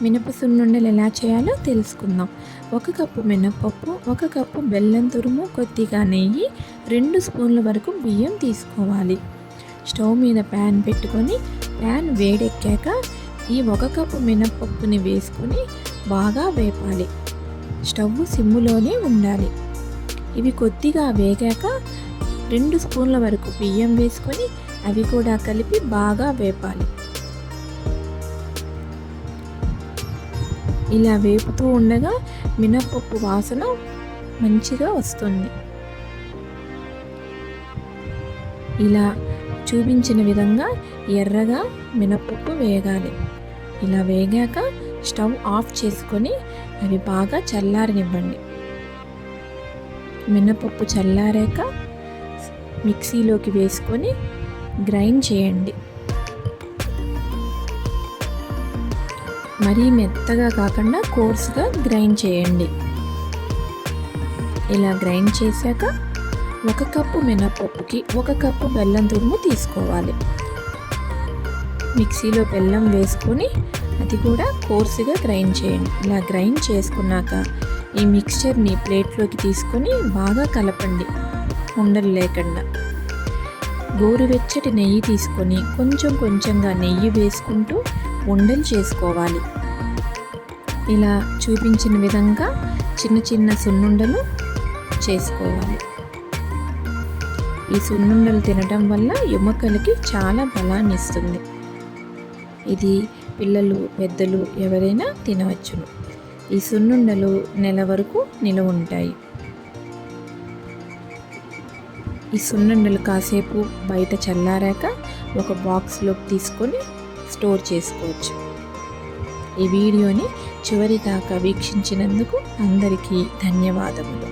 మినప సున్నుండలు ఎలా చేయాలో తెలుసుకుందాం. 1 కప్పు మినపప్పు, 1 కప్పు బెల్లం తురుము, కొద్దిగా నెయ్యి, 2 స్పూన్ల వరకు బియ్యం తీసుకోవాలి. స్టవ్ మీద ప్యాన్ పెట్టుకొని ప్యాన్ వేడెక్కాక ఈ 1 కప్పు మినపప్పుని వేసుకొని బాగా వేపాలి. స్టవ్ సిమ్ములోనే ఉండాలి. ఇవి కొద్దిగా వేగాక 2 స్పూన్ల వరకు బియ్యం వేసుకొని అవి కూడా కలిపి బాగా వేపాలి. ఇలా వేపుతూ ఉండగా మినపప్పు వాసన మంచిగా వస్తుంది. ఇలా చూపించిన విధంగా ఎర్రగా మినపప్పు వేగాలి. ఇలా వేగాక స్టవ్ ఆఫ్ చేసుకొని అవి బాగా చల్లారనివ్వండి. మినపప్పు చల్లారాక మిక్సీలోకి వేసుకొని గ్రైండ్ చేయండి. మరీ మెత్తగా కాకుండా కోర్సుగా గ్రైండ్ చేయండి. ఇలా గ్రైండ్ చేశాక 1 కప్పు మినపప్పుకి 1 కప్పు బెల్లం తురుము తీసుకోవాలి. మిక్సీలో బెల్లం వేసుకొని అది కూడా కోర్సుగా గ్రైండ్ చేయండి. ఇలా గ్రైండ్ చేసుకున్నాక ఈ మిక్స్చర్ని ప్లేట్లోకి తీసుకొని బాగా కలపండి, ఉండలు లేకుండా. గోరువెచ్చటి నెయ్యి తీసుకొని కొంచెం కొంచెంగా నెయ్యి వేసుకుంటూ ఉండలు చేసుకోవాలి. ఇలా చూపించిన విధంగా చిన్న చిన్న సున్నుండలు చేసుకోవాలి. ఈ సున్నుండలు తినడం వల్ల ఎముకలకి చాలా బలాన్ని ఇస్తుంది. ఇది పిల్లలు, పెద్దలు ఎవరైనా తినవచ్చును. ఈ సున్నుండలు నెల వరకు నిలవ ఉంటాయి. ఈ సున్నుండలు కాసేపు బయట చల్లారాక ఒక బాక్స్లోకి తీసుకొని స్టోర్ చేసుకోవచ్చు. ఈ వీడియోని చివరి దాకా వీక్షించినందుకు అందరికీ ధన్యవాదములు.